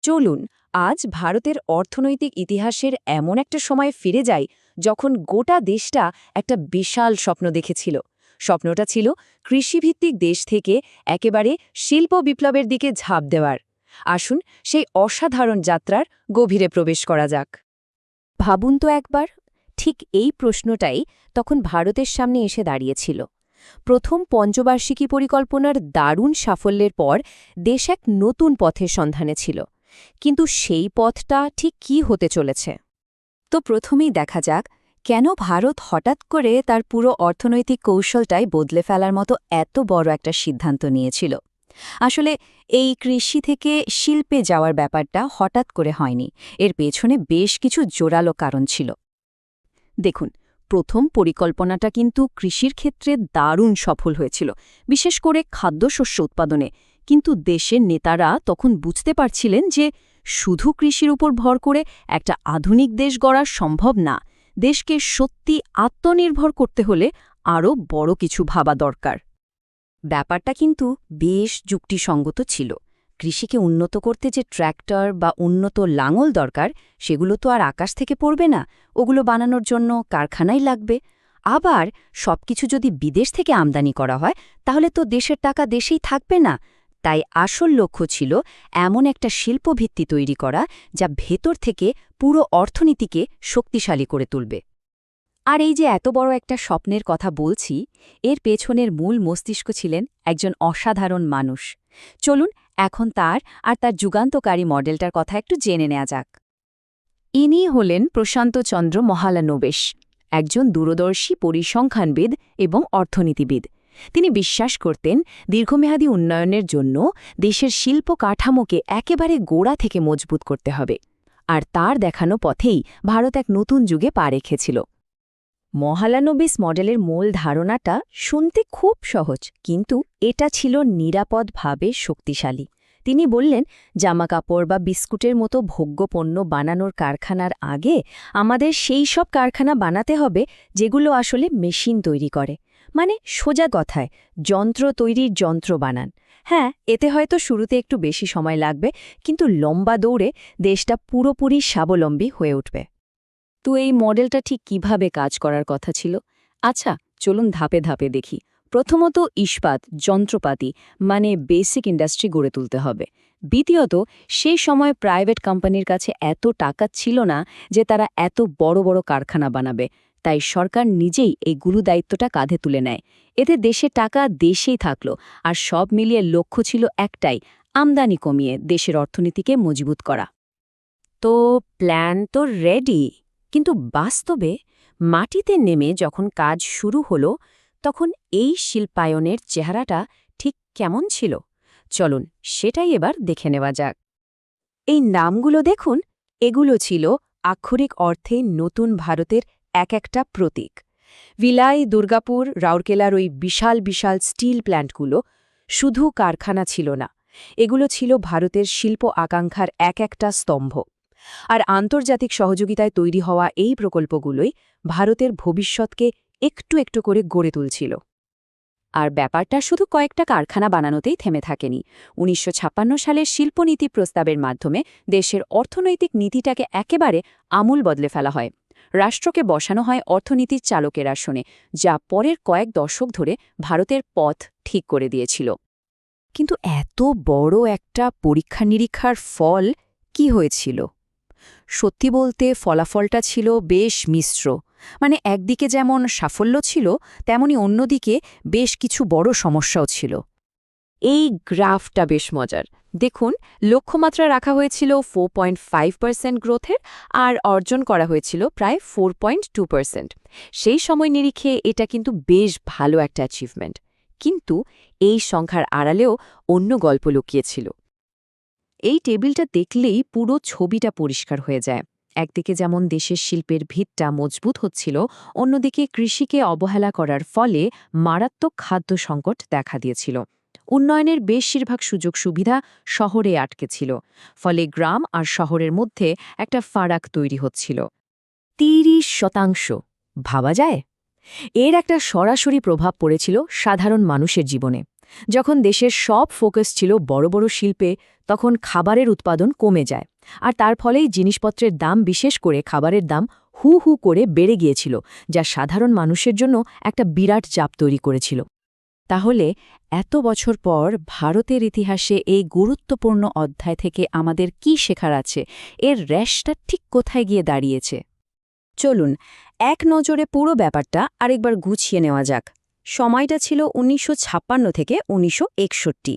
চলুন আজ ভারতের অর্থনৈতিক ইতিহাসের এমন একটা সময়ে ফিরে যাই যখন গোটা দেশটা একটা বিশাল স্বপ্ন দেখেছিল। স্বপ্নটা ছিল কৃষিভিত্তিক দেশ থেকে একেবারে শিল্প বিপ্লবের দিকে ঝাঁপ দেওয়ার। আসুন সেই অসাধারণ যাত্রার গভীরে প্রবেশ করা যাক। ভাবুন তো একবার, ঠিক এই প্রশ্নটাই তখন ভারতের সামনে এসে দাঁড়িয়েছিল। প্রথম পঞ্চবার্ষিকী পরিকল্পনার দারুণ সাফল্যের পর দেশ এক নতুন পথের সন্ধানে ছিল। কিন্তু সেই পথটা ঠিক কী হতে চলেছে? তো প্রথমেই দেখা যাক কেন ভারত হঠাৎ করে তার পুরো অর্থনৈতিক কৌশলটাই বদলে ফেলার মতো এত বড় একটা সিদ্ধান্ত নিয়েছিল। আসলে এই কৃষি থেকে শিল্পে যাওয়ার ব্যাপারটা হঠাৎ করে হয়নি, এর পেছনে বেশ কিছু জোরালো কারণ ছিল। দেখুন, প্রথম পরিকল্পনাটা কিন্তু কৃষির ক্ষেত্রে দারুণ সফল হয়েছিল, বিশেষ করে খাদ্যশস্য উৎপাদনে। কিন্তু দেশের নেতারা তখন বুঝতে পারছিলেন যে শুধু কৃষির উপর ভর করে একটা আধুনিক দেশ গড়া সম্ভব না। দেশকে সত্যি আত্মনির্ভর করতে হলে আরও বড় কিছু ভাবা দরকার। ব্যাপারটা কিন্তু বেশ যুক্তিসঙ্গত ছিল। কৃষিকে উন্নত করতে যে ট্র্যাক্টর বা উন্নত লাঙল দরকার, সেগুলো তো আর আকাশ থেকে পড়বে না, ওগুলো বানানোর জন্য কারখানাই লাগবে। আবার সবকিছু যদি বিদেশ থেকে আমদানি করা হয়, তাহলে তো দেশের টাকা দেশেই থাকবে না। তাই আসল লক্ষ্য ছিল এমন একটা শিল্পভিত্তি তৈরি করা যা ভেতর থেকে পুরো অর্থনীতিকে শক্তিশালী করে তুলবে। আর এই যে এত বড় একটা স্বপ্নের কথা বলছি, এর পেছনের মূল মস্তিষ্ক ছিলেন একজন অসাধারণ মানুষ। চলুন এখন তার যুগান্তকারী মডেলটার কথা একটু জেনে নেওয়া যাক। ইনি হলেন প্রশান্তচন্দ্র মহালানোবেশ, একজন দূরদর্শী পরিসংখ্যানবিদ এবং অর্থনীতিবিদ। তিনি বিশ্বাস করতেন দীর্ঘমেয়াদী উন্নয়নের জন্য দেশের শিল্প কাঠামোকে একেবারে গোড়া থেকে মজবুত করতে হবে। আর তার দেখানো পথেই ভারত এক নতুন যুগে পা রেখেছিল। মহালানোবিস মডেলের মূল ধারণাটা শুনতে খুব সহজ, কিন্তু এটা ছিল নিরাপদভাবে শক্তিশালী। তিনি বললেন, জামাকাপড় বা বিস্কুটের মতো ভোগ্যপণ্য বানানোর কারখানার আগে আমাদের সেই সব কারখানা বানাতে হবে যেগুলো আসলে মেশিন তৈরি করে। মানে সোজা কথায় যন্ত্র তৈরির যন্ত্র বানান। হ্যাঁ, এতে হয়তো শুরুতে একটু বেশি সময় লাগবে, কিন্তু লম্বা দৌড়ে দেশটা পুরোপুরি স্বাবলম্বী হয়ে উঠবে। তো এই মডেলটা ঠিক কিভাবে কাজ করার কথা ছিল? আচ্ছা, চলুন ধাপে ধাপে দেখি। প্রথমত ইস্পাত যন্ত্রপাতি মানে বেসিক ইন্ডাস্ট্রি গড়ে তুলতে হবে। দ্বিতীয়ত, সেই সময় প্রাইভেট কোম্পানির কাছে এত টাকা ছিল না যে তারা এত বড় বড় কারখানা বানাবে। তাই সরকার নিজেই এই গুরু দায়িত্বটা কাঁধে তুলে নেয়। এতে দেশের টাকা দেশেই থাকলো, আর সব মিলিয়ে লক্ষ্য ছিল একটাই, আমদানি কমিয়ে দেশের অর্থনীতিকে মজবুত করা। তো প্ল্যান তো রেডি, কিন্তু বাস্তবে মাটিতে নেমে যখন কাজ শুরু হলো, তখন এই শিল্পায়নের চেহারাটা ঠিক কেমন ছিল? চলুন সেটাই এবার দেখে নেওয়া যাক। এই নামগুলো দেখুন, এগুলো ছিল আক্ষরিক অর্থে নতুন ভারতের এক একটা প্রতীক। ভিলাই, দুর্গাপুর, রাউরকেলার ওই বিশাল বিশাল স্টিল প্ল্যান্টগুলো শুধু কারখানা ছিল না, এগুলো ছিল ভারতের শিল্প আকাঙ্ক্ষার এক একটা স্তম্ভ। আর আন্তর্জাতিক সহযোগিতায় তৈরি হওয়া এই প্রকল্পগুলোই ভারতের ভবিষ্যৎকে একটু একটু করে গড়ে তুলছিল। আর ব্যাপারটা শুধু কয়েকটা কারখানা বানানোতেই থেমে থাকেনি। ১৯৫৬ সালের শিল্পনীতি প্রস্তাবের মাধ্যমে দেশের অর্থনৈতিক নীতিটাকে একেবারে আমূল বদলে ফেলা হয়। রাষ্ট্রকে বসানো হয় অর্থনীতির চালকের আসনে, যা পরের কয়েক দশক ধরে ভারতের পথ ঠিক করে দিয়েছিল। কিন্তু এত বড় একটা পরীক্ষা নিরীক্ষার ফল কি হয়েছিল? সত্যি বলতে ফলাফলটা ছিল বেশ মিশ্র। মানে একদিকে যেমন সাফল্য ছিল, তেমনি অন্যদিকে বেশ কিছু বড় সমস্যাও ছিল। এই গ্রাফটা বেশ মজার। দেখুন, লক্ষ্যমাত্রা রাখা হয়েছিল 4.5% গ্রোথের, আর অর্জন করা হয়েছিল প্রায় 4.2%। সেই সময় নিরিখে এটা কিন্তু বেশ ভালো একটা অ্যাচিভমেন্ট। কিন্তু এই সংখ্যার আড়ালেও অন্য গল্প লুকিয়েছিল। এই টেবিলটা দেখলেই পুরো ছবিটা পরিষ্কার হয়ে যায়। একদিকে যেমন দেশের শিল্পের ভিতটা মজবুত হচ্ছিল, অন্যদিকে কৃষিকে অবহেলা করার ফলে মারাত্মক খাদ্য সংকট দেখা দিয়েছিল। উন্নয়নের বেশিরভাগ সুযোগ সুবিধা শহরে আটকে ছিল, ফলে গ্রাম আর শহরের মধ্যে একটা ফারাক তৈরি হচ্ছিল। ৩০%! ভাবা যায়? এর একটা সরাসরি প্রভাব পড়েছিল সাধারণ মানুষের জীবনে। যখন দেশের সব ফোকাস ছিল বড় বড় শিল্পে, তখন খাবারের উৎপাদন কমে যায়। আর তার ফলেই জিনিসপত্রের দাম, বিশেষ করে খাবারের দাম, হু হু করে বেড়ে গিয়েছিল, যা সাধারণ মানুষের জন্য একটা বিরাট চাপ তৈরি করেছিল। তাহলে এত বছর পর ভারতের ইতিহাসে এই গুরুত্বপূর্ণ অধ্যায় থেকে আমাদের কি শেখার আছে? এর রেশটা ঠিক কোথায় গিয়ে দাঁড়িয়েছে? চলুন এক নজরে পুরো ব্যাপারটা আরেকবার গুছিয়ে নেওয়া যাক। সময়টা ছিল ১৯৫৬ থেকে ১৯৬১।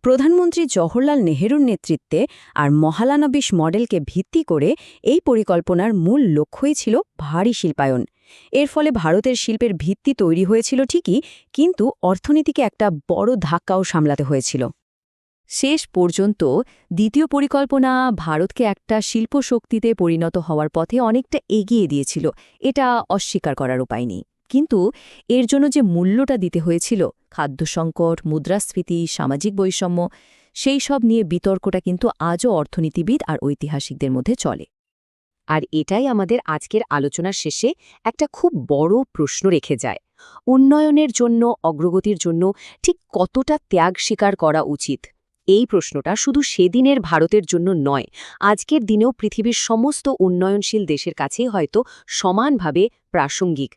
প্রধানমন্ত্রী জওহরলাল নেহেরুর নেতৃত্বে আর মহালানবিশ মডেলকে ভিত্তি করে এই পরিকল্পনার মূল লক্ষ্যই ছিল ভারী শিল্পায়ন। এর ফলে ভারতের শিল্পের ভিত্তি তৈরি হয়েছিল ঠিকই, কিন্তু অর্থনীতিকে একটা বড় ধাক্কাও সামলাতে হয়েছিল। শেষ পর্যন্ত দ্বিতীয় পরিকল্পনা ভারতকে একটা শিল্পশক্তিতে পরিণত হওয়ার পথে অনেকটা এগিয়ে দিয়েছিল, এটা অস্বীকার করার উপায় নেই। কিন্তু এর জন্য যে মূল্যটা দিতে হয়েছিল, খাদ্য সংকট, মুদ্রাস্ফীতি, সামাজিক বৈষম্য, সেই সব নিয়ে বিতর্কটা কিন্তু আজও অর্থনীতিবিদ আর ঐতিহাসিকদের মধ্যে চলে। আর এটাই আমাদের আজকের আলোচনার শেষে একটা খুব বড় প্রশ্ন রেখে যায়। উন্নয়নের জন্য, অগ্রগতির জন্য ঠিক কতটা ত্যাগ স্বীকার করা উচিত? এই প্রশ্নটা শুধু সেদিনের ভারতের জন্য নয়, আজকের দিনেও পৃথিবীর সমস্ত উন্নয়নশীল দেশের কাছেই হয়তো সমানভাবে প্রাসঙ্গিক।